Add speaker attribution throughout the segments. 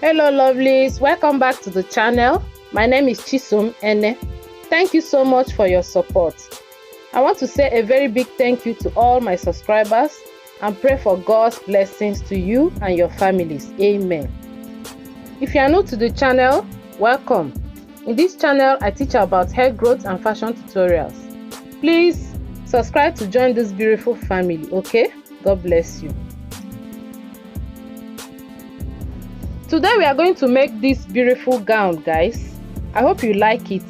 Speaker 1: Hello lovelies, welcome back to the channel. My name is Chisom Ene. Thank you so much for your support. I want to say a very big thank you to all my subscribers and pray for God's blessings to you and your families. Amen. If you are new to the channel, welcome. In this channel, I teach about hair growth and fashion tutorials. Please subscribe to join this beautiful family, okay? God bless you. Today we are going to make this beautiful gown, guys. I hope you like it.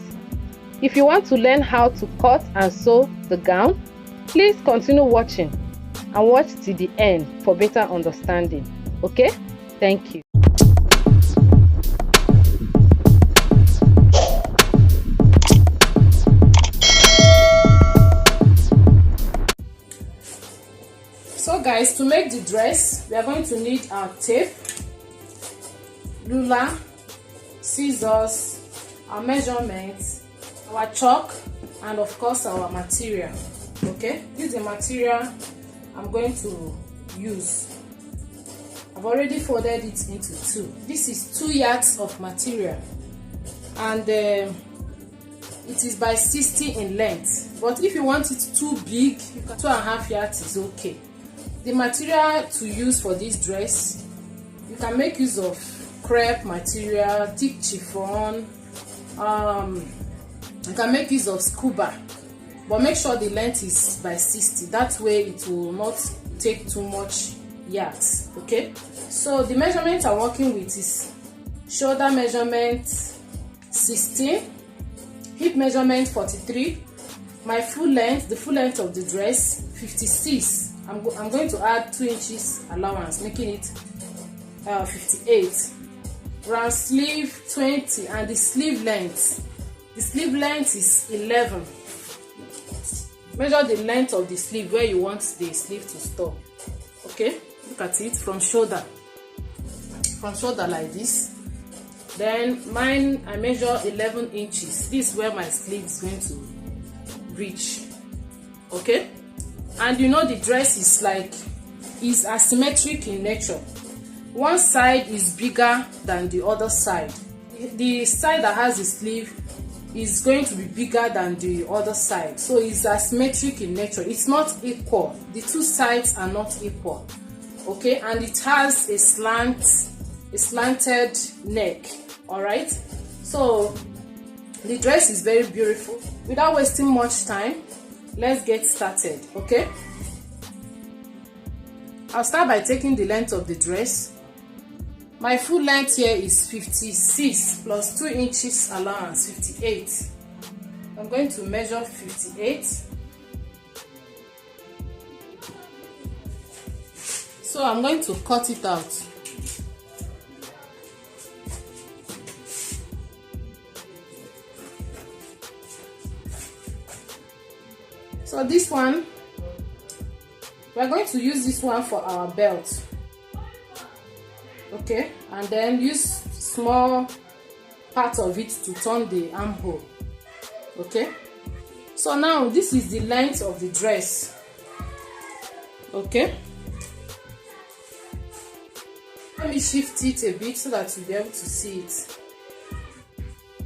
Speaker 1: If you want to learn how to cut and sew the gown, please continue watching and watch till the end for better understanding. Okay? Thank you. So guys, to make the dress, we are going to need our tape, ruler, scissors, our measurements, our chalk, and of course our material. Okay, this is the material I'm going to use. I've already folded it into two. This is 2 yards of material, and it is by 60 in length. But if you want it too big, 2.5 yards is okay. The material to use for this dress, you can make use of crepe material, thick chiffon. You can make use of scuba, but make sure the length is by 60. That way it will not take too much yards. Okay, so the measurement I'm working with is shoulder measurement 16, hip measurement 43, my full length, the full length of the dress 56. I'm going to add 2 inches allowance, making it 58. Round sleeve 20, and the sleeve length is 11. Measure the length of the sleeve where you want the sleeve to stop. Okay, look at it from shoulder like this. Then mine, I measure 11 inches. This is where my sleeve is going to reach. Okay, and you know the dress is asymmetric in nature. One side is bigger than the other side. The side that has the sleeve is going to be bigger than the other side, so it's asymmetric in nature. It's not equal. The two sides are not equal. Okay, and it has a slanted neck. All right, so the dress is very beautiful. Without wasting much time, let's get started. Okay, I'll start by taking the length of the dress. My full length here is 56 plus 2 inches allowance, 58. I'm going to measure 58. So I'm going to cut it out. So this one, we're going to use this one for our belt. Okay, and then use small part of it to turn the armhole. Okay, so now this is the length of the dress. Okay, let me shift it a bit so that you'll be able to see it.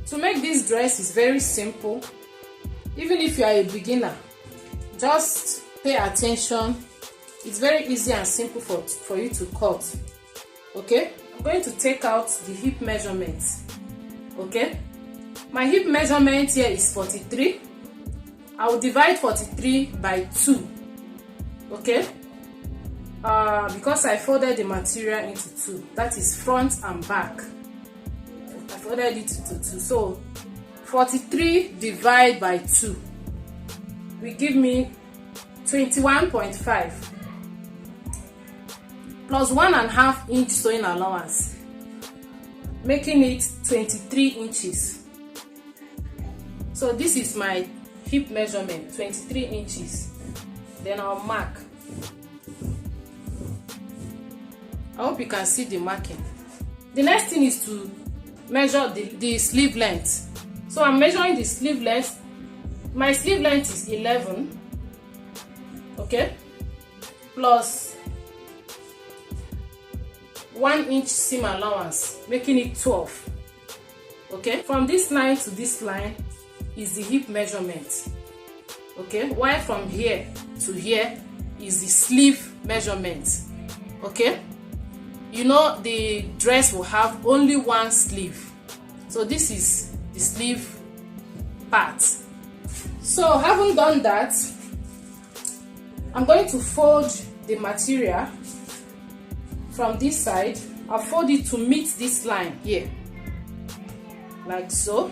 Speaker 1: To make this dress is very simple. Even if you are a beginner, just pay attention. It's very easy and simple for you to cut. Okay, I'm going to take out the hip measurement. Okay, my hip measurement here is 43. I will divide 43 by 2. Okay, because I folded the material into 2. That is front and back. I folded it into 2. So 43 divided by 2 will give me 21.5. plus 1.5 inch sewing allowance, making it 23 inches. So this is my hip measurement, 23 inches. Then I'll mark. I hope you can see the marking. The next thing is to measure the sleeve length. So I'm measuring the sleeve length. My sleeve length is 11. Okay, plus 1 inch seam allowance, making it 12. Okay, from this line to this line is the hip measurement. Okay, while from here to here is the sleeve measurement. Okay, you know the dress will have only one sleeve, so this is the sleeve part. So having done that, I'm going to fold the material from this side. I'll fold it to meet this line here, like so.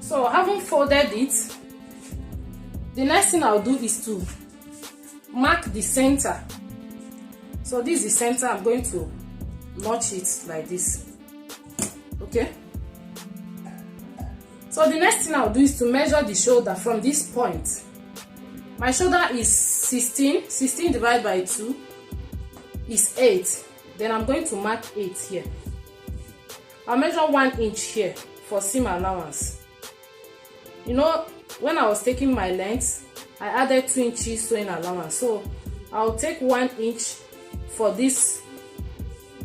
Speaker 1: So having folded it, the next thing I'll do is to mark the center. So this is the center. I'm going to notch it like this. Okay, so the next thing I'll do is to measure the shoulder from this point. My shoulder is 16 divided by 2 is 8. Then I'm going to mark 8 here. I'll measure 1 inch here for seam allowance. You know, when I was taking my length, I added 2 inches sewing allowance, so I'll take 1 inch for this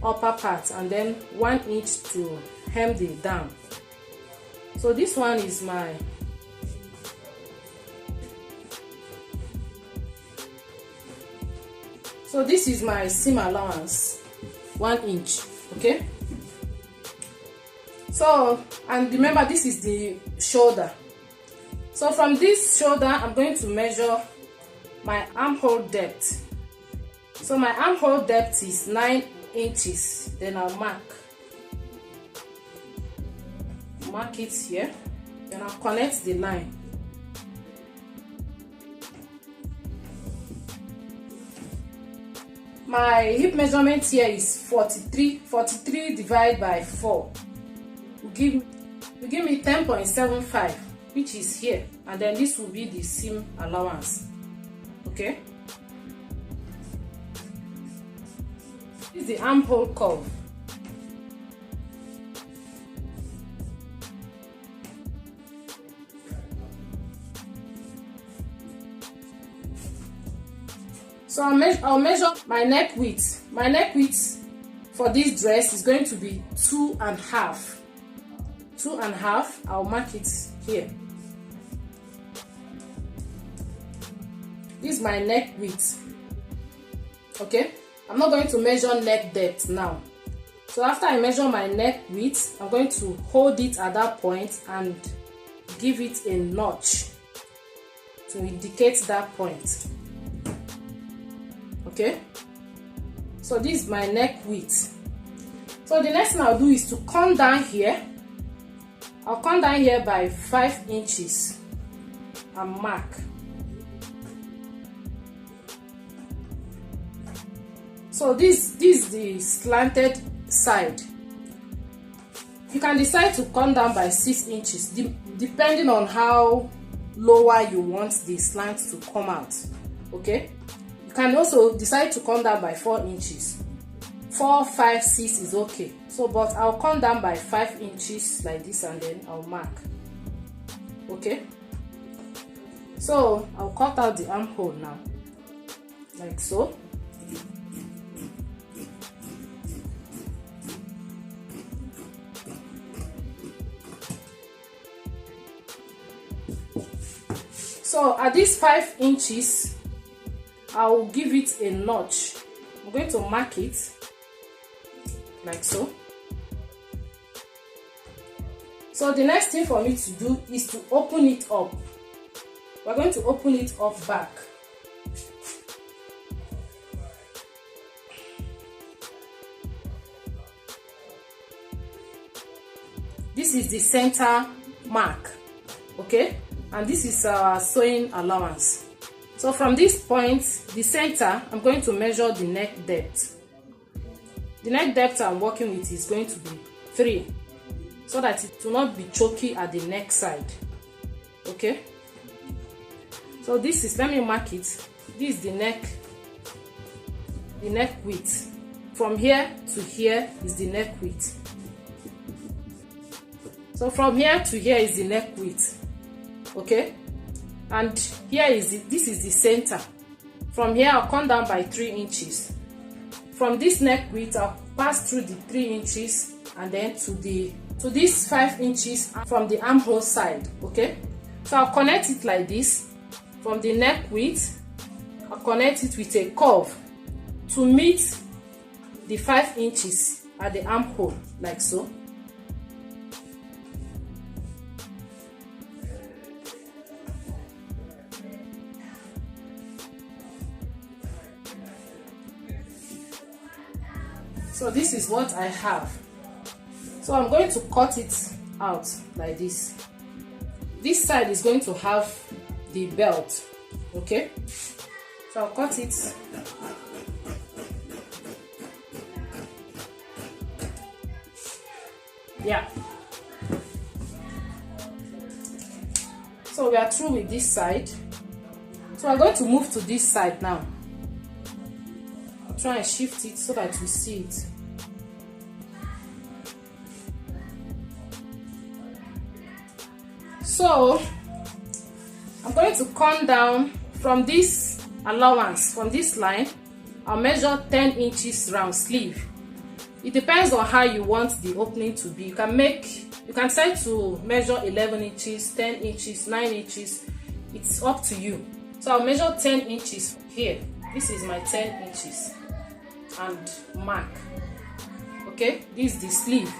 Speaker 1: upper part and then 1 inch to hem the down. So this one is my seam allowance, 1 inch. Okay, so, and remember this is the shoulder. So from this shoulder I'm going to measure my armhole depth. So my armhole depth is 9 inches. Then I'll mark it here. Then I'll connect the line. My hip measurement here is 43 divided by 4 will give me 10.75, which is here, and then this will be the seam allowance. Okay, this is the armhole curve. So I'll measure my neck width. My neck width for this dress is going to be 2.5. 2.5. I'll mark it here. This is my neck width. Okay, I'm not going to measure neck depth now. So after I measure my neck width, I'm going to hold it at that point and give it a notch to indicate that point. Okay, so this is my neck width. So the next thing I'll do is to come down here. I'll come down here by 5 inches and mark. So this is the slanted side. You can decide to come down by 6 inches depending on how lower you want the slant to come out. Okay, you can also decide to come down by 4 inches. 4, 5, 6 is okay. So but I'll come down by 5 inches like this and then I'll mark. Okay, so I'll cut out the armhole now like so. So at this 5 inches, I will give it a notch. I'm going to mark it like so. So the next thing for me to do is to open it up. We're going to open it up back. This is the center mark. Okay, and this is our sewing allowance. So from this point, the center, I'm going to measure the neck depth. The neck depth I'm working with is going to be 3, so that it will not be choky at the neck side. Okay, so this is, let me mark it. This is the neck width. From here to here is the neck width. So from here to here is the neck width. Okay, and here is this is the center. From here I'll come down by 3 inches. From this neck width I'll pass through the 3 inches and then to this 5 inches from the armhole side. Okay, so I'll connect it like this. From the neck width I'll connect it with a curve to meet the 5 inches at the armhole, like so. So this is what I have. So I'm going to cut it out like this. This side is going to have the belt. Okay, so I'll cut it. Yeah, so we are through with this side. So I'm going to move to this side now. I'll try and shift it so that you see it. So I'm going to come down from this allowance, from this line. I'll measure 10 inches round sleeve. It depends on how you want the opening to be. You can decide to measure 11 inches, 10 inches, 9 inches. It's up to you. So I'll measure 10 inches here. This is my 10 inches and mark. Okay, this is the sleeve.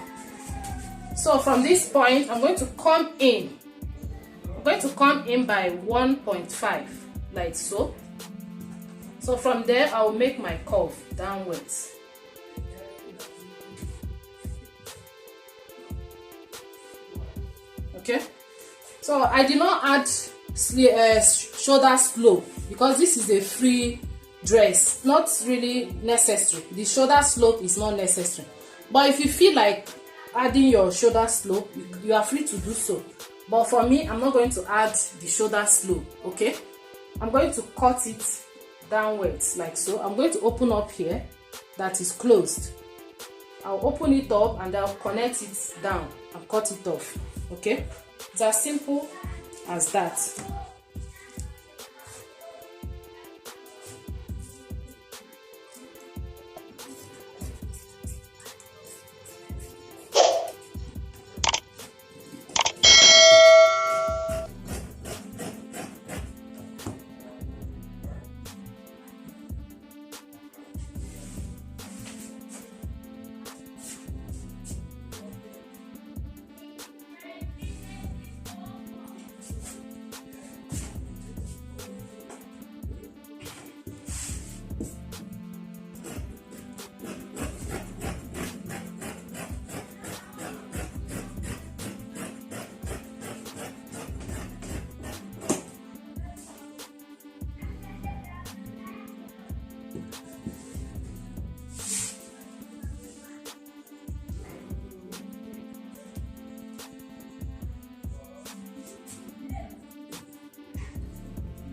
Speaker 1: So from this point, I'm going to come in. I'm going to come in by 1.5, like so. So from there, I will make my curve downwards. Okay, so I did not add shoulder slope because this is a free dress, not really necessary. The shoulder slope is not necessary, but if you feel like adding your shoulder slope, you are free to do so. But for me, I'm not going to add the shoulder slope. Okay, I'm going to cut it downwards like so. I'm going to open up here that is closed. I'll open it up and I'll connect it down and cut it off. Okay, it's as simple as that.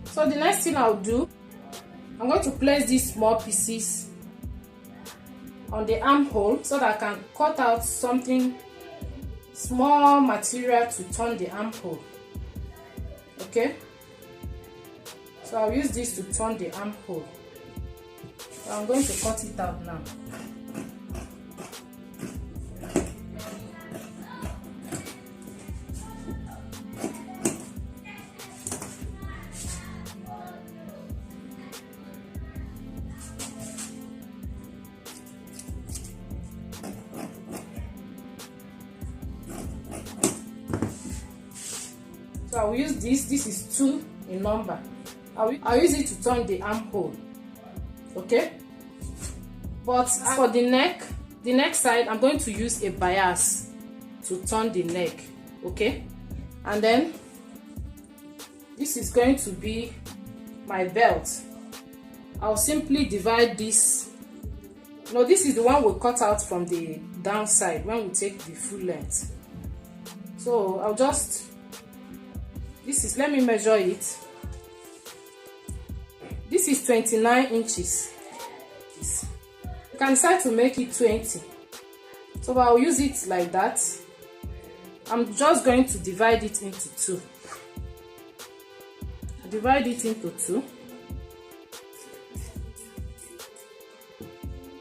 Speaker 1: So the next thing I'll do, I'm going to place these small pieces on the armhole so that I can cut out something small material to turn the armhole. Okay, so I'll use this to turn the armhole. So I'm going to cut it out now. So I'll use this. This is 2 in number. I'll use it to turn the armhole. Okay. But for the neck side, I'm going to use a bias to turn the neck. Okay. And then this is going to be my belt. I'll simply divide this. No, this is the one we cut out from the downside when we take the full length. So I'll just, let me measure it. This is 29 inches. You can decide to make it 20. So I'll use it like that. I'm just going to divide it into 2. divide it into two.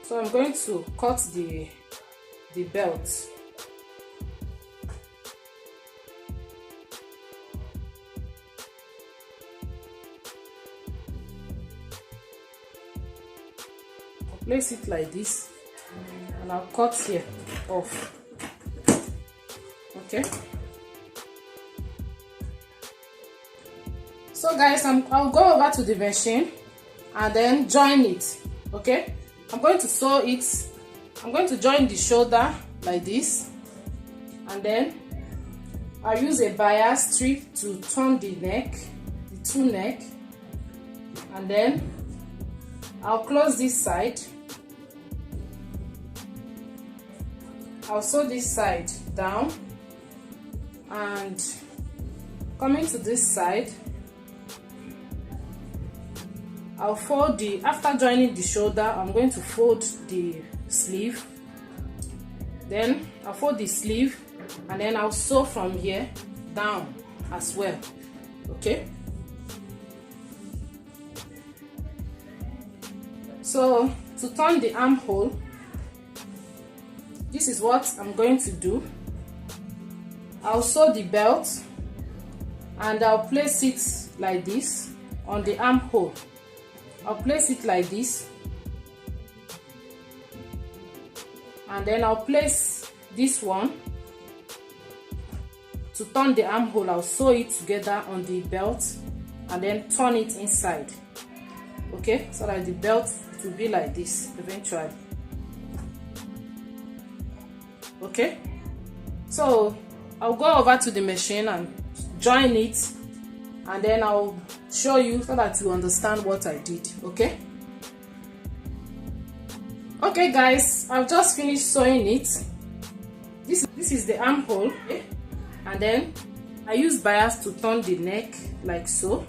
Speaker 1: So I'm going to cut the belt. I'll place it like this, and I'll cut here off. Okay. So guys, I'll go over to the machine and then join it. Okay, I'm going to sew it. I'm going to join the shoulder like this, and then I'll use a bias strip to turn the neck, the two neck, and then I'll close this side. I'll sew this side down, and coming to this side, I'll fold after joining the shoulder, I'm going to fold the sleeve. Then I'll fold the sleeve, and then I'll sew from here down as well. Okay. So to turn the armhole, this is what I'm going to do. I'll sew the belt, and I'll place it like this on the armhole. I'll place it like this, and then I'll place this one to turn the armhole. I'll sew it together on the belt and then turn it inside. Okay, so that the belt will be like this eventually. Okay, so I'll go over to the machine and join it, and then I'll show you so that you understand what I did. Okay. Okay guys, I've just finished sewing it. This is the armhole, okay? And then I use bias to turn the neck like so,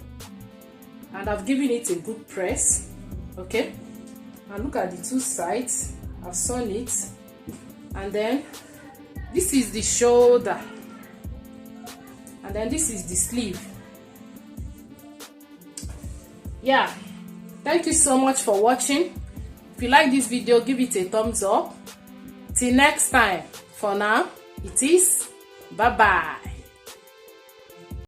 Speaker 1: and I've given it a good press. Okay, and look at the two sides. I've sewn it, and then this is the shoulder, and then this is the sleeve. Yeah, thank you so much for watching. If you like this video, give it a thumbs up. Till next time, for now, it is bye bye.